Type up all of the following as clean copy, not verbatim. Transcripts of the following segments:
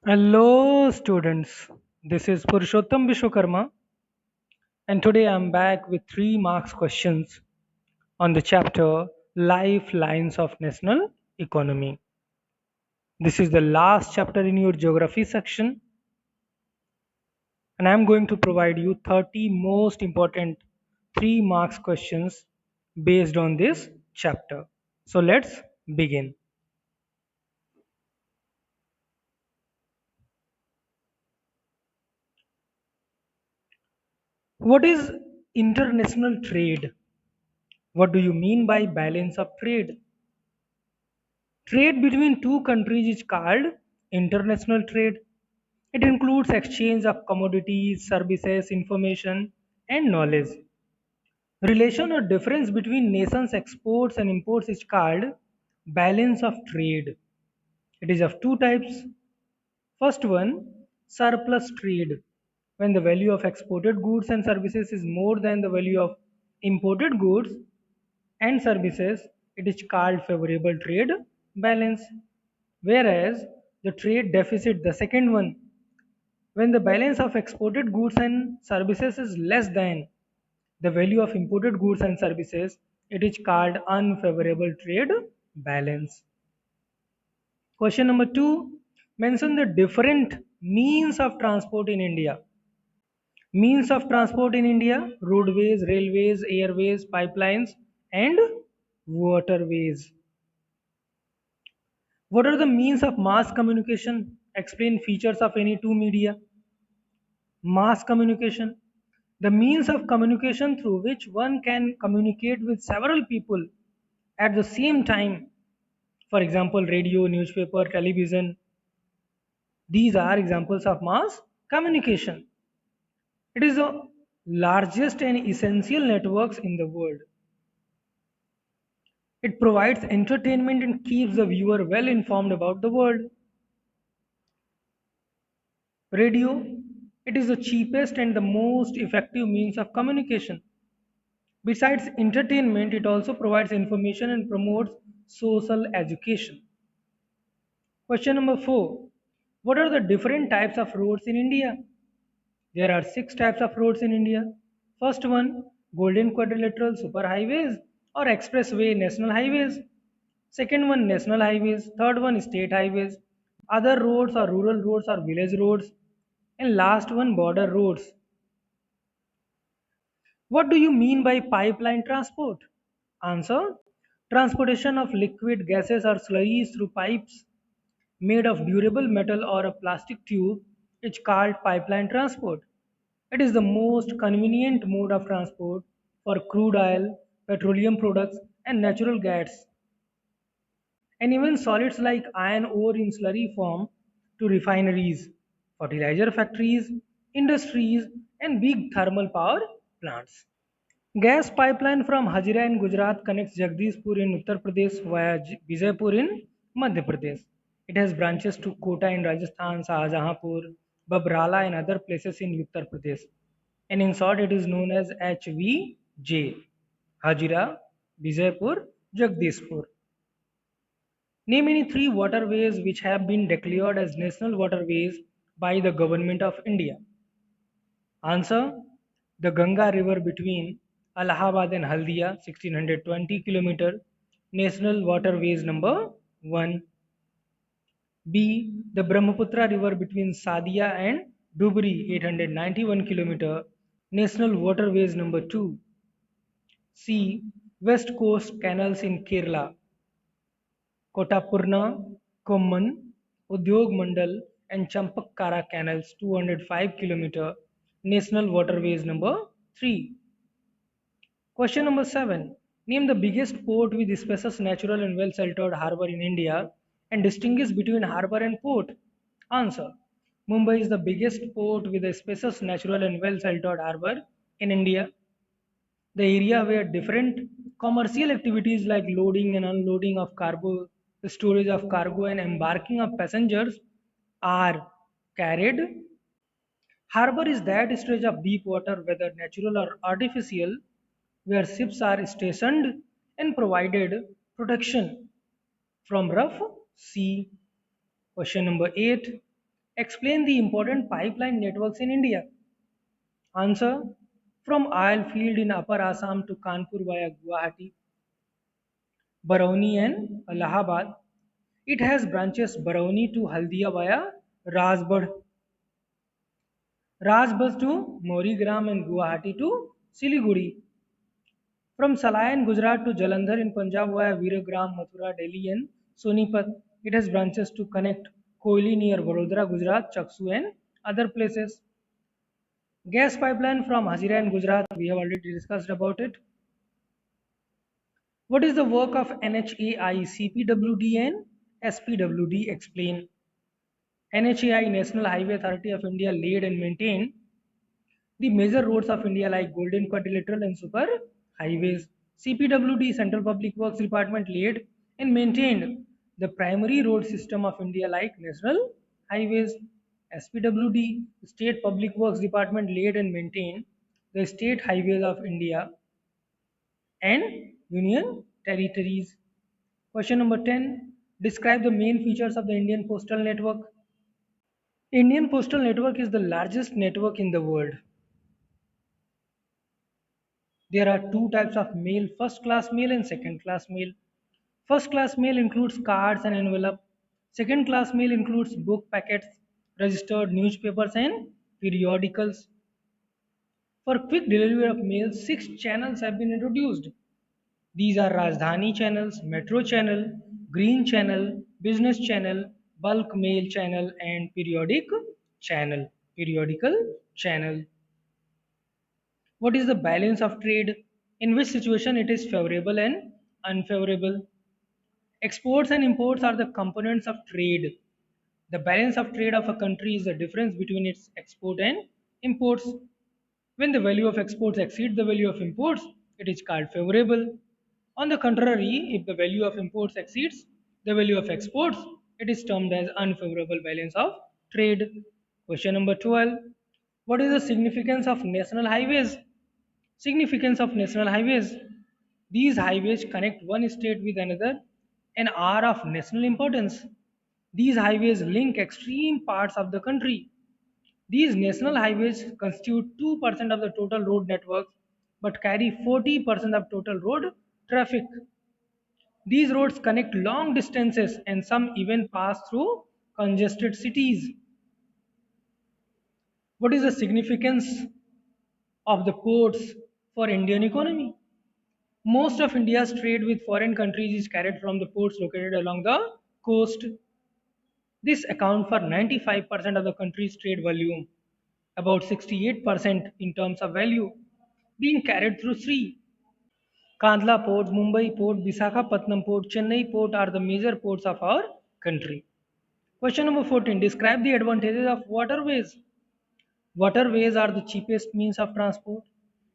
Hello, students. This is Purushottam Vishwakarma, and today I'm back with 3 marks questions on the chapter Lifelines of National Economy. This is the last chapter in your geography section, and I'm going to provide you 30 most important 3 marks questions based on this chapter. So let's begin. What is international trade? What do you mean by balance of trade? Trade between two countries is called international trade. It includes exchange of commodities, services, information, and knowledge. Relation or difference between nations' exports and imports is called balance of trade. It is of two types. First one, surplus trade. When the value of exported goods and services is more than the value of imported goods and services, it is called favorable trade balance. Whereas the trade deficit, the second one, when the balance of exported goods and services is less than the value of imported goods and services, it is called unfavorable trade balance. Question number two, mention the different means of transport in India. Means of transport in India: roadways, railways, airways, pipelines, and waterways. What are the means of mass communication? Explain features of any two media. Mass communication: the means of communication through which one can communicate with several people at the same time. For example, radio, newspaper, television. These are examples of mass communication. It is the largest and essential networks in the world. It provides entertainment and keeps the viewer well informed about the world. Radio, it is the cheapest and the most effective means of communication. Besides entertainment, it also provides information and promotes social education. Question number 4. What are the different types of roads in India? There are 6 types of roads in India. First one, golden quadrilateral superhighways or expressway national highways. Second one, national highways. Third one, state highways. Other roads or rural roads or village roads. And last one, border roads. What do you mean by pipeline transport? Answer: transportation of liquid gases or slurries through pipes made of durable metal or a plastic tube is called pipeline transport. It is the most convenient mode of transport for crude oil, petroleum products, and natural gas, and even solids like iron ore in slurry form to refineries, fertilizer factories, industries, and big thermal power plants. Gas pipeline from Hazira in Gujarat connects Jagdishpur in Uttar Pradesh via Vijaypur in Madhya Pradesh. It has branches to Kota in Rajasthan, Shahjahanpur, Babrala and other places in Uttar Pradesh. And in short, it is known as HVJ. Hazira, Vijaypur, Jagdishpur. Name any three waterways which have been declared as national waterways by the Government of India. Answer: the Ganga River between Allahabad and Haldia, 1620 km, National Waterways number 1. B. The Brahmaputra River between Sadia and Dubri, 891 km, National Waterways number 2. C. West Coast Canals in Kerala, Kotapurna, Komman, Udyog Mandal, and Champakkara Canals, 205 km, National Waterways number 3. Question number 7. Name the biggest port with spacious natural and well sheltered harbour in India and distinguish between harbour and port. Answer: Mumbai is the biggest port with a spacious natural and well sheltered harbour in India. The area where different commercial activities like loading and unloading of cargo, storage of cargo, and embarking of passengers are carried. Harbor is that stretch of deep water, whether natural or artificial, where ships are stationed and provided protection from rough sea. Question number 8. Explain the important pipeline networks in India. Answer. From oil field in Upper Assam to Kanpur via Guwahati, Barauni and Allahabad. It has branches Barauni to Haldia via Rajbad, Rajbad to Morigram and Guwahati to Siliguri. From Salai in Gujarat to Jalandhar in Punjab via Veeragram, Mathura, Delhi and Sonipat. It has branches to connect Koili near Vadodara, Gujarat, Chaksu and other places. Gas pipeline from Hazira in Gujarat, we have already discussed about it. What is the work of NHAI, CPWD and SPWD? Explain. NHAI, National Highway Authority of India, laid and maintained the major roads of India like Golden Quadrilateral and Super Highways. CPWD, Central Public Works Department, laid and maintained the primary road system of India like National Highways. SPWD, State Public Works Department, laid and maintained the state highways of India and union territories. Question number 10. Describe the main features of the Indian Postal Network. Indian Postal Network is the largest network in the world. There are two types of mail, first class mail and second class mail. First class mail includes cards and envelope. Second class mail includes book packets, registered newspapers and periodicals. For quick delivery of mail, six channels have been introduced. These are Rajdhani channels, Metro channel, Green channel, Business channel, Bulk mail channel and channel. Periodical channel. What is the balance of trade? In which situation it is favorable and unfavorable? Exports and imports are the components of trade. The balance of trade of a country is the difference between its export and imports. When the value of exports exceeds the value of imports, it is called favorable. On the contrary, if the value of imports exceeds the value of exports, it is termed as unfavorable balance of trade. Question number 12. What is the significance of national highways? Significance of national highways. These highways connect one state with another and are of national importance. These highways link extreme parts of the country. These national highways constitute 2% of the total road network but carry 40% of total road traffic. These roads connect long distances and some even pass through congested cities. What is the significance of the ports for Indian economy? Most of India's trade with foreign countries is carried from the ports located along the coast. This accounts for 95% of the country's trade volume, about 68% in terms of value, being carried through sea. Kandla Port, Mumbai Port, Visakhapatnam Port, Chennai Port are the major ports of our country. Question number 14. Describe the advantages of waterways. Waterways are the cheapest means of transport.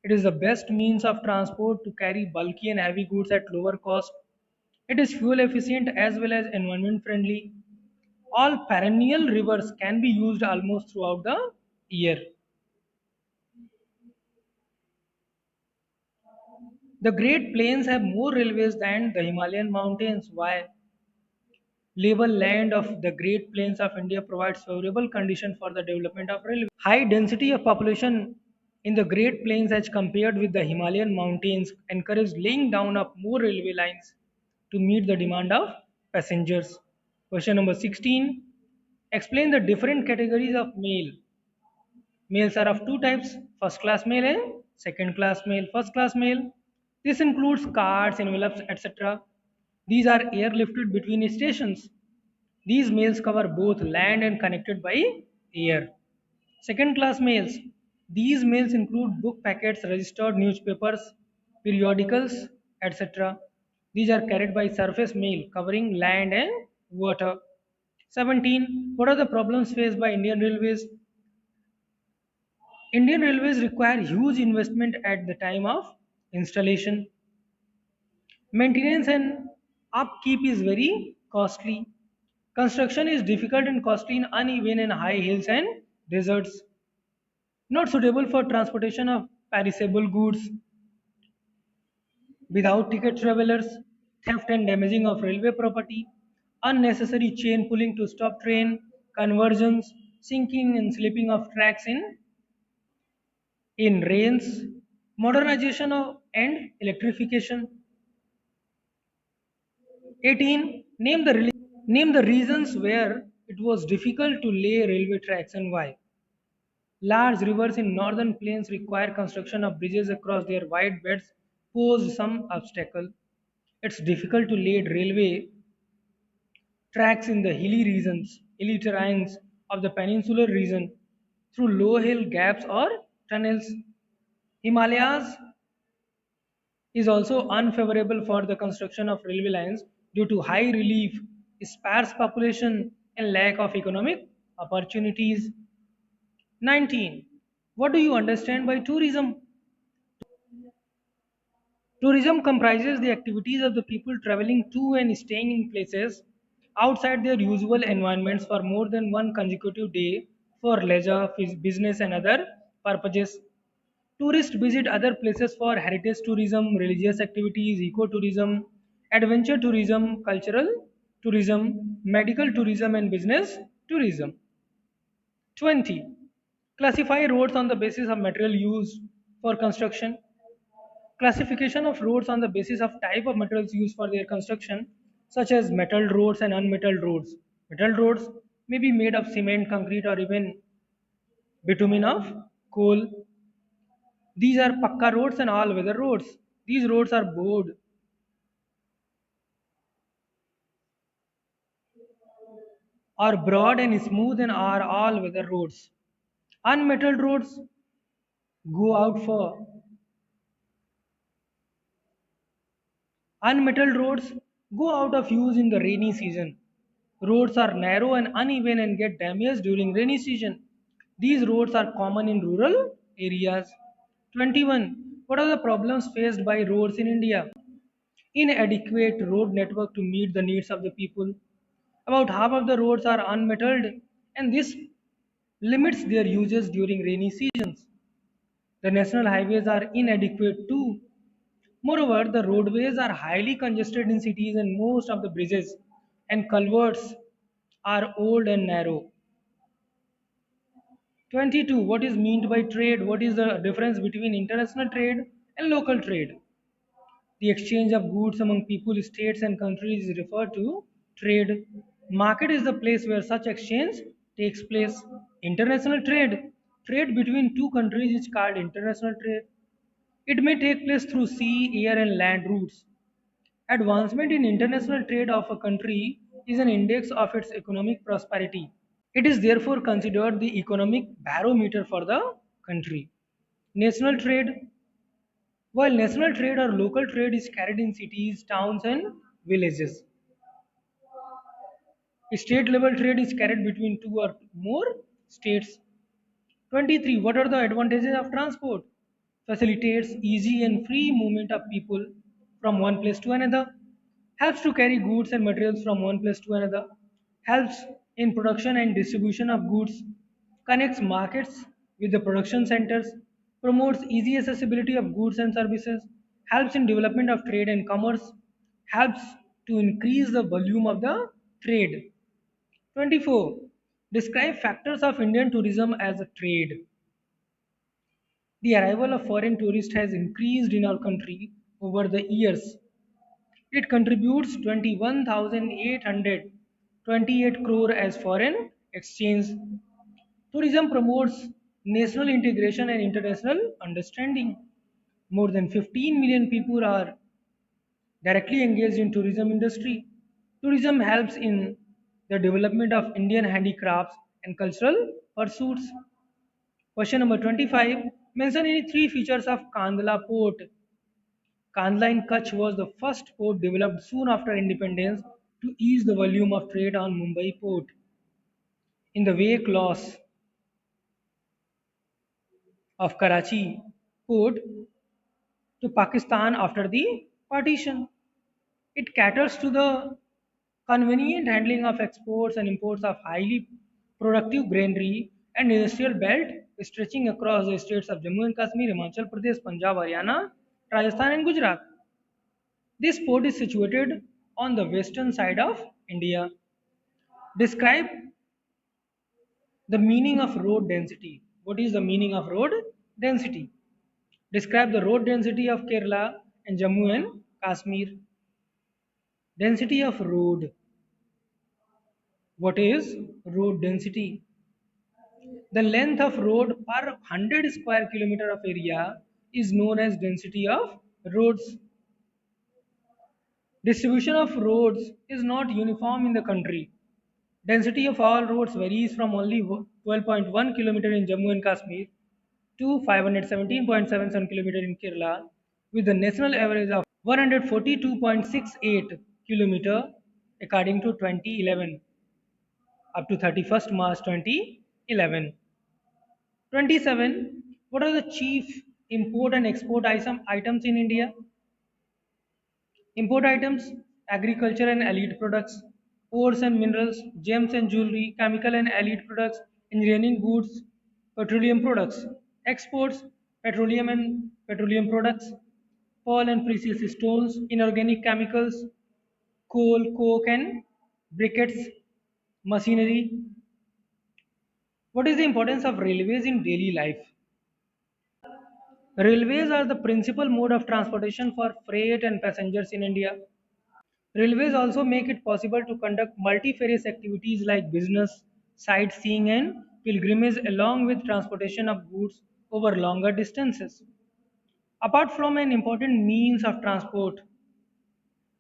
It is the best means of transport to carry bulky and heavy goods at lower cost. It is fuel efficient as well as environment friendly. All perennial rivers can be used almost throughout the year. The Great Plains have more railways than the Himalayan mountains. Why? Level land of the Great Plains of India provides favorable conditions for the development of railway. High density of population in the Great Plains as compared with the Himalayan mountains encourage laying down of more railway lines to meet the demand of passengers. Question number 16. Explain the different categories of mail. Mails are of two types, first class mail and second class mail. First class mail, this includes cards, envelopes, etc. These are airlifted between stations. These mails cover both land and connected by air. Second class mails, these mails include book packets, registered newspapers, periodicals, etc. These are carried by surface mail covering land and water. 17. What are the problems faced by Indian Railways? Indian Railways require huge investment at the time of installation. Maintenance and upkeep is very costly. Construction is difficult and costly in uneven and high hills and deserts. Not suitable for transportation of perishable goods. Without ticket travelers, theft and damaging of railway property, unnecessary chain pulling to stop train, conversions, sinking and slipping of tracks in rains, modernization and electrification. 18. Name the reasons where it was difficult to lay railway tracks and why. Large rivers in northern plains require construction of bridges across their wide beds pose some obstacle. It's difficult to lay railway tracks in the hilly terrains of the peninsular region through low hill gaps or tunnels. Himalayas is also unfavorable for the construction of railway lines due to high relief, sparse population, and lack of economic opportunities. 19. What do you understand by tourism? Tourism comprises the activities of the people traveling to and staying in places outside their usual environments for more than one consecutive day for leisure, business, and other purposes. Tourists visit other places for heritage tourism, religious activities, ecotourism, adventure tourism, cultural tourism, medical tourism, and business tourism. 20. Classify roads on the basis of material used for construction. Classification of roads on the basis of type of materials used for their construction, such as metalled roads and unmetalled roads. Metalled roads may be made of cement, concrete, or even bitumen of coal. These are pakka roads and all weather roads. These roads are broad and smooth and are all weather roads. Unmetalled roads go out for Unmetalled roads go out of use in the rainy season. Roads are narrow and uneven and get damaged during rainy season. These roads are common in rural areas. 21. What are the problems faced by roads in India? Inadequate road network to meet the needs of the people. About half of the roads are unmetalled, and this limits their uses during rainy seasons. The national highways are inadequate too. Moreover, the roadways are highly congested in cities, and most of the bridges and culverts are old and narrow. 22. What is meant by trade? What is the difference between international trade and local trade? The exchange of goods among people, states, and countries is referred to trade. Market is the place where such exchange takes place. International trade. Trade between two countries is called international trade. It may take place through sea, air, and land routes. Advancement in international trade of a country is an index of its economic prosperity. It is therefore considered the economic barometer for the country. National trade. While national trade or local trade is carried in cities, towns, and villages, state level trade is carried between two or more states. 23. What are the advantages of transport? Facilitates easy and free movement of people from one place to another, helps to carry goods and materials from one place to another, helps in production and distribution of goods, connects markets with the production centers, promotes easy accessibility of goods and services, helps in development of trade and commerce, helps to increase the volume of the trade. 24. Describe factors of Indian tourism as a trade. The arrival of foreign tourists has increased in our country over the years. It contributes 21,828 crore as foreign exchange. Tourism promotes national integration and international understanding. More than 15 million people are directly engaged in tourism industry. Tourism helps in the development of Indian handicrafts and cultural pursuits. Question number 25. Mention any three features of Kandla port. Kandla in Kutch was the first port developed soon after independence to ease the volume of trade on Mumbai port. In the wake loss of Karachi port to Pakistan after the partition, it caters to the convenient handling of exports and imports of highly productive granary and industrial belt stretching across the states of Jammu and Kashmir, Himachal Pradesh, Punjab, Haryana, Rajasthan, and Gujarat. This port is situated on the western side of India. Describe The meaning of road density. What is the meaning of road density? Describe the road density of Kerala and Jammu and Kashmir. Density of road. What is road density? The length of road per 100 square kilometer of area is known as density of roads. Distribution of roads is not uniform in the country. Density of all roads varies from only 12.1 km in Jammu and Kashmir to 517.77 km in Kerala, with the national average of 142.68 km according to 2011 up to 31st March 2011. 27. What are the chief import and export items in India? Import items, agriculture and allied products, ores and minerals, gems and jewelry, chemical and allied products, engineering goods, petroleum products. Exports, petroleum and petroleum products, pearl and precious stones, inorganic chemicals, coal, coke and briquettes, machinery. What is the importance of railways in daily life? Railways are the principal mode of transportation for freight and passengers in India. Railways also make it possible to conduct multifarious activities like business, sightseeing, and pilgrimage, along with transportation of goods over longer distances. Apart from an important means of transport,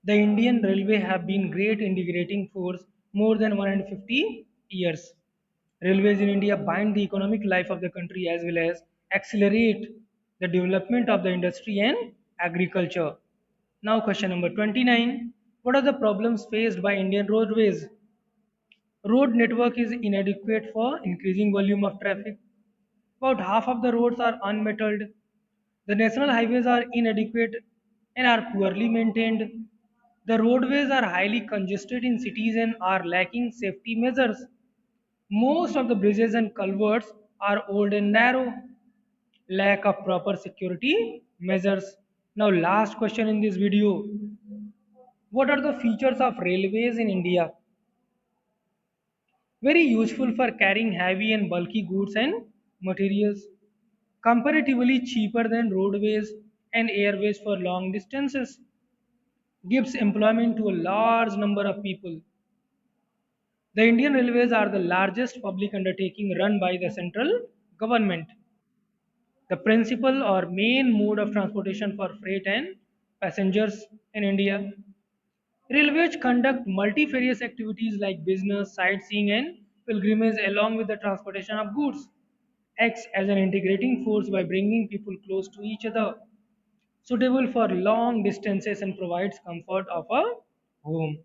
the Indian Railway have been great integrating force more than 150 years. Railways in India bind the economic life of the country as well as accelerate the development of the industry and agriculture. Now, question number 29. What are the problems faced by Indian roadways? Road network is inadequate for increasing volume of traffic. About half of the roads are unmetalled. The national highways are inadequate and are poorly maintained. The roadways are highly congested in cities and are lacking safety measures. Most of the bridges and culverts are old and narrow. Lack of proper security measures. Now, last question in this video. What are the features of railways in India? Very useful for carrying heavy and bulky goods and materials. Comparatively cheaper than roadways and airways for long distances. Gives employment to a large number of people. The Indian Railways are the largest public undertaking run by the central government. The principal or main mode of transportation for freight and passengers in India. Railways conduct multifarious activities like business, sightseeing, and pilgrimage along with the transportation of goods. Acts as an integrating force by bringing people close to each other, suitable for long distances and provides comfort of a home.